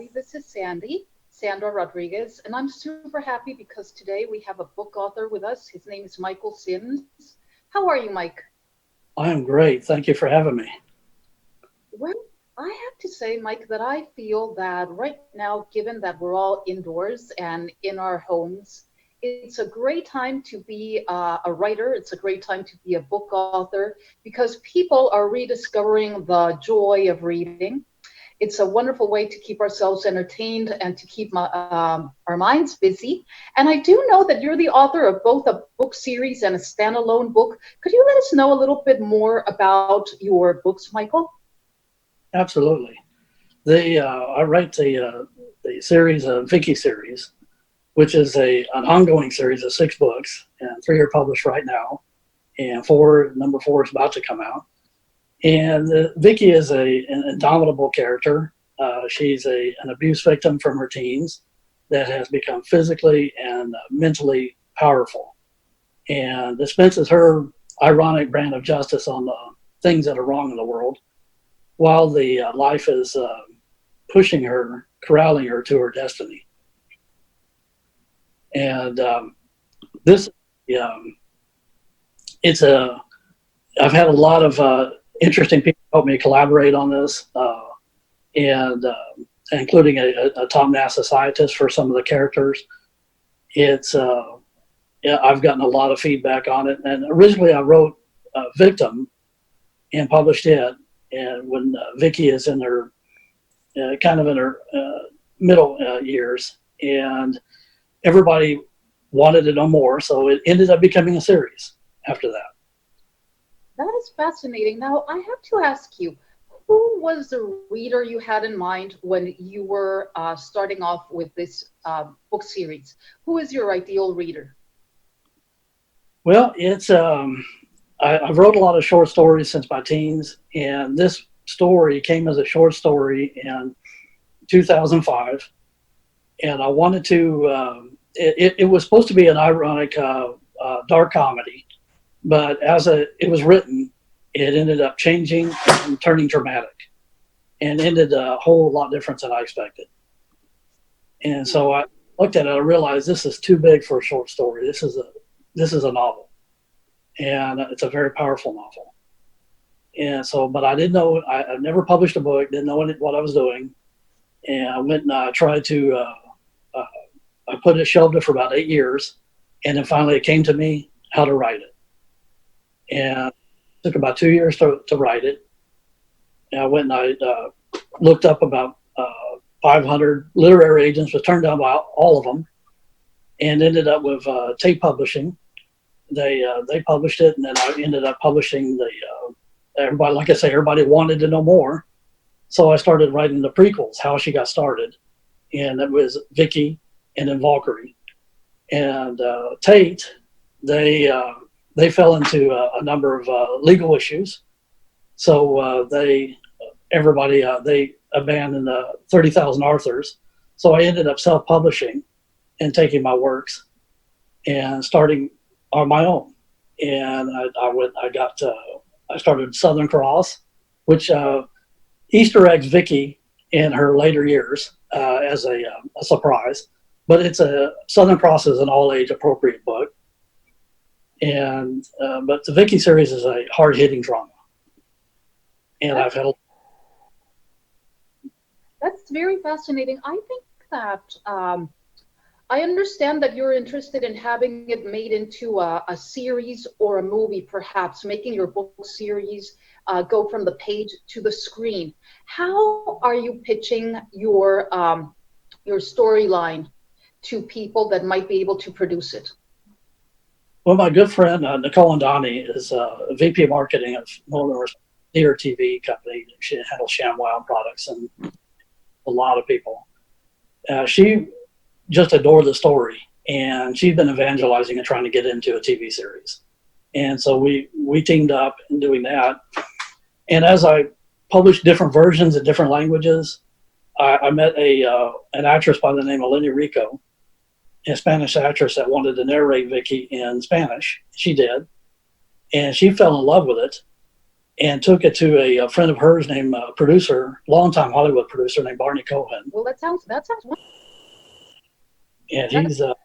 everybody. This is Sandra Rodriguez, and I'm super happy because today we have a book author with us. His name is Michael Sims. How are you, Mike? I am great. Thank you for having me. Well, I have to say, Mike, that I feel that right now, given that we're all indoors and in our homes, it's a great time to be a writer. It's a great time to be a book author because people are rediscovering the joy of reading. It's a wonderful way to keep ourselves entertained and to keep our minds busy. And I do know that you're the author of both a book series and a standalone book. Could you let us know a little bit more about your books, Michael? Absolutely. I write the series, Vickie series, which is an ongoing series of 6 books, and 3 are published right now, and number four is about to come out. And Vickie is an indomitable character. She's an abuse victim from her teens that has become physically and mentally powerful, and dispenses her ironic brand of justice on the things that are wrong in the world, while the life is pushing her, corralling her to her destiny. And this, it's a. I've had a lot of interesting people help me collaborate on this, and including a top NASA scientist for some of the characters. It's yeah, I've gotten a lot of feedback on it. And originally, I wrote Victim and published it. And when Vickie is in her kind of in her middle years, and everybody wanted to know more, so it ended up becoming a series after that. That is fascinating. Now, I have to ask you, who was the reader you had in mind when you were starting off with this book series? Who is your ideal reader? Well, it's I've wrote a lot of short stories since my teens, and this story came as a short story in 2005, and I wanted to. It was supposed to be an ironic, dark comedy, but it was written, it ended up changing and turning dramatic, and ended a whole lot different than I expected. And so I looked at it, I realized this is too big for a short story. This is a novel, and it's a very powerful novel. And so, but I didn't know, I've never published a book, didn't know what I was doing. And I went and I tried to, I put it, shelved it for about 8 years. And then finally it came to me how to write it. And it took about 2 years to write it. And I went and I looked up about 500 literary agents, was turned down by all of them, and ended up with Tate Publishing. They published it, and then I ended up publishing everybody, like I say, everybody wanted to know more. So I started writing the prequels, how she got started. And it was Vickie and then Valkyrie. And Tate, they fell into a number of legal issues. So they abandoned 30,000 authors. So I ended up self-publishing and taking my works and starting on my own. And I started Southern Cross, which Easter eggs Vickie in her later years as a surprise. But it's Southern Cross is an all-age appropriate book. And but the Vickie series is a hard-hitting drama. And I've had That's very fascinating. I think that I understand that you're interested in having it made into a series or a movie, perhaps making your book series go from the page to the screen. How are you pitching your storyline to people that might be able to produce it? Well, my good friend Nicole Andani is VP of Marketing of Northern Theater TV company. She handles ShamWow products and a lot of people. She just adored the story, and she's been evangelizing and trying to get into a TV series. And so we teamed up in doing that. And as I published different versions in different languages, I met an actress by the name of Lenny Rico, a Spanish actress that wanted to narrate Vickie in Spanish. She did, and she fell in love with it. and took it to a friend of hers named producer, longtime Hollywood producer named Barney Cohen. Well, that sounds wonderful. And That,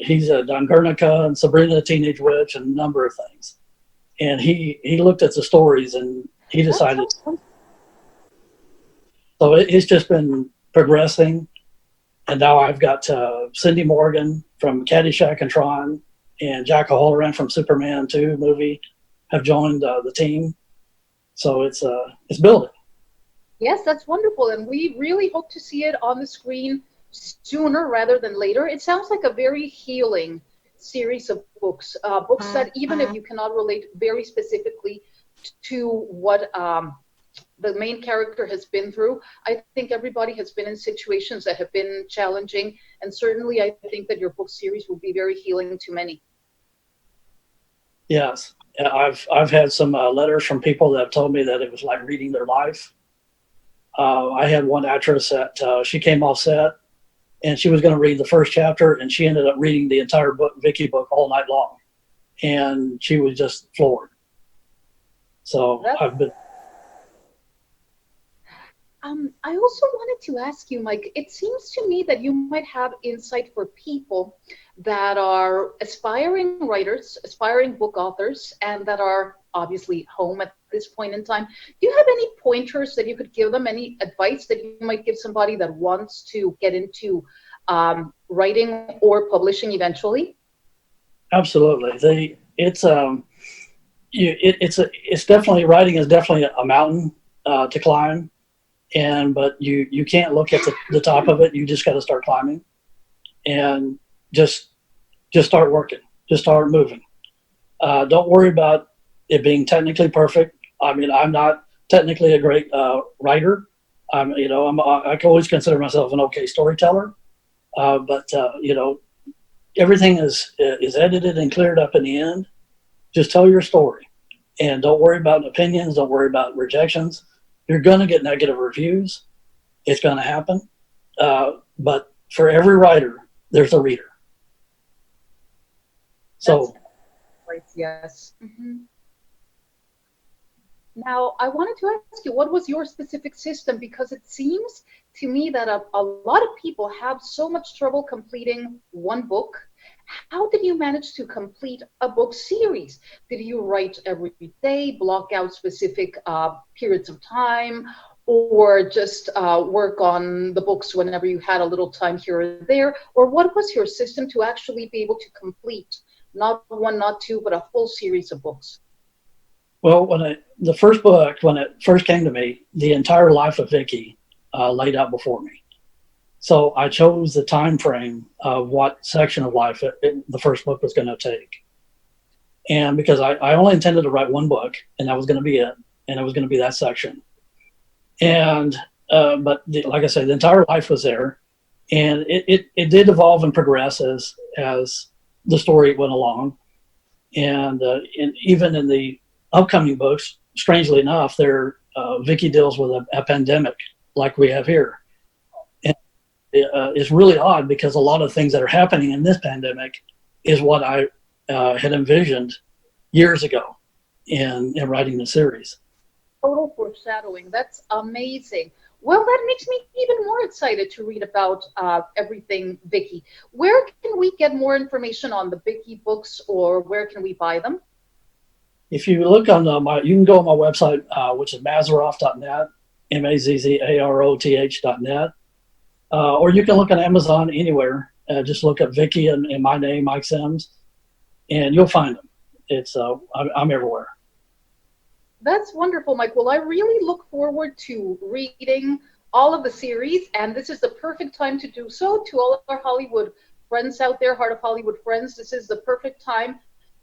he's done Guernica and Sabrina the Teenage Witch and a number of things. And he looked at the stories and he that decided. sounds wonderful. So it's just been progressing. And now I've got Cindy Morgan from Caddyshack and Tron and Jack O'Halloran from Superman 2 movie have joined the team. So it's building. Yes, that's wonderful, and we really hope to see it on the screen sooner rather than later. It sounds like a very healing series of books, books that even if you cannot relate very specifically to what the main character has been through, I think everybody has been in situations that have been challenging, and certainly I think that your book series will be very healing to many. Yes, I've had some letters from people that have told me that it was like reading their life. I had one actress that she came off set and she was going to read the first chapter, and she ended up reading the entire Vickie book all night long, and she was just floored. So I've been. I also wanted to ask you, Mike, it seems to me that you might have insight for people that are aspiring writers, aspiring book authors, and that are obviously home at this point in time. Do you have any pointers that you could give them, any advice that you might give somebody that wants to get into writing or publishing eventually? Absolutely. It's definitely, writing is definitely a mountain to climb. But you can't look at the top of it. You just got to start climbing, and just start working. Just start moving. Don't worry about it being technically perfect. I mean, I'm not technically a great writer. I can always consider myself an okay storyteller. But everything is edited and cleared up in the end. Just tell your story, and don't worry about opinions. Don't worry about rejections. You're going to get negative reviews. It's going to happen. But for every writer, there's a reader. So, right, yes. Mm-hmm. Now, I wanted to ask you, what was your specific system? Because it seems to me that a lot of people have so much trouble completing one book. How did you manage to complete a book series? Did you write every day, block out specific periods of time, or just work on the books whenever you had a little time here or there? Or what was your system to actually be able to complete not one, not two, but a full series of books? well, the first book, when it first came to me, the entire life of Vickie laid out before me. So I chose the time frame of what section of life the first book was going to take. And because I only intended to write one book, and that was going to be it, and it was going to be that section. And but like I said, the entire life was there, and it did evolve and progress as the story went along. And even in the upcoming books, strangely enough, Vickie deals with a pandemic like we have here. It's really odd because a lot of things that are happening in this pandemic is what I had envisioned years ago in writing the series. Total foreshadowing. That's amazing. Well, that makes me even more excited to read about everything Vickie. Where can we get more information on the Vickie books, or where can we buy them? If you look on you can go on my website, which is mazzaroth.net, MAZZAROTH.net. Or you can look on Amazon anywhere. Just look up Vickie and my name, Mike Sims, and you'll find them. I'm everywhere. That's wonderful, Mike. Well, I really look forward to reading all of the series, and this is the perfect time to do so. To all of our Hollywood friends out there, Heart of Hollywood friends, this is the perfect time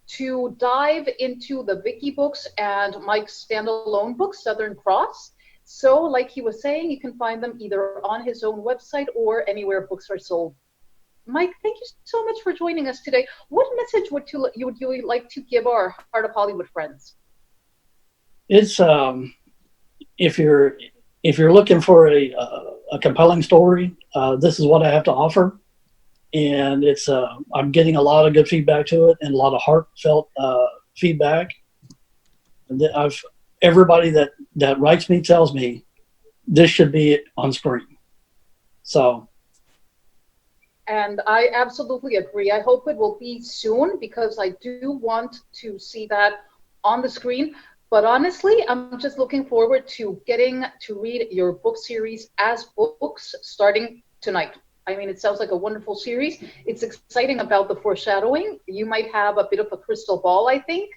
to dive into the Vickie books and Mike's standalone book, Southern Cross. So, like he was saying, you can find them either on his own website or anywhere books are sold. Mike, thank you so much for joining us today. What message would you like to give our Heart of Hollywood friends? It's if you're looking for a compelling story, this is what I have to offer. and it's I'm getting a lot of good feedback to it and a lot of heartfelt feedback. And I've everybody that writes me tells me this should be on screen. So. And I absolutely agree. I hope it will be soon because I do want to see that on the screen. But honestly, I'm just looking forward to getting to read your book series as books starting tonight. I mean, it sounds like a wonderful series. It's exciting about the foreshadowing. You might have a bit of a crystal ball, I think.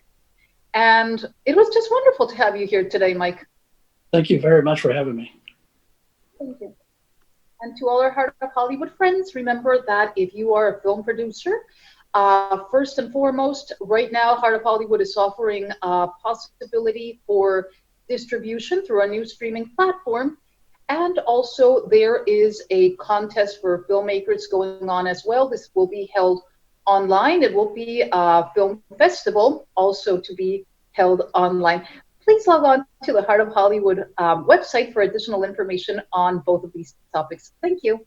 And it was just wonderful to have you here today, Mike. Thank you very much for having me. Thank you. And to all our Heart of Hollywood friends, remember that if you are a film producer, first and foremost, right now, Heart of Hollywood is offering a possibility for distribution through our new streaming platform. And also, there is a contest for filmmakers going on as well. This will be held online. It will be a film festival, also to be held online. Please log on to the Heart of Hollywood website for additional information on both of these topics. Thank you.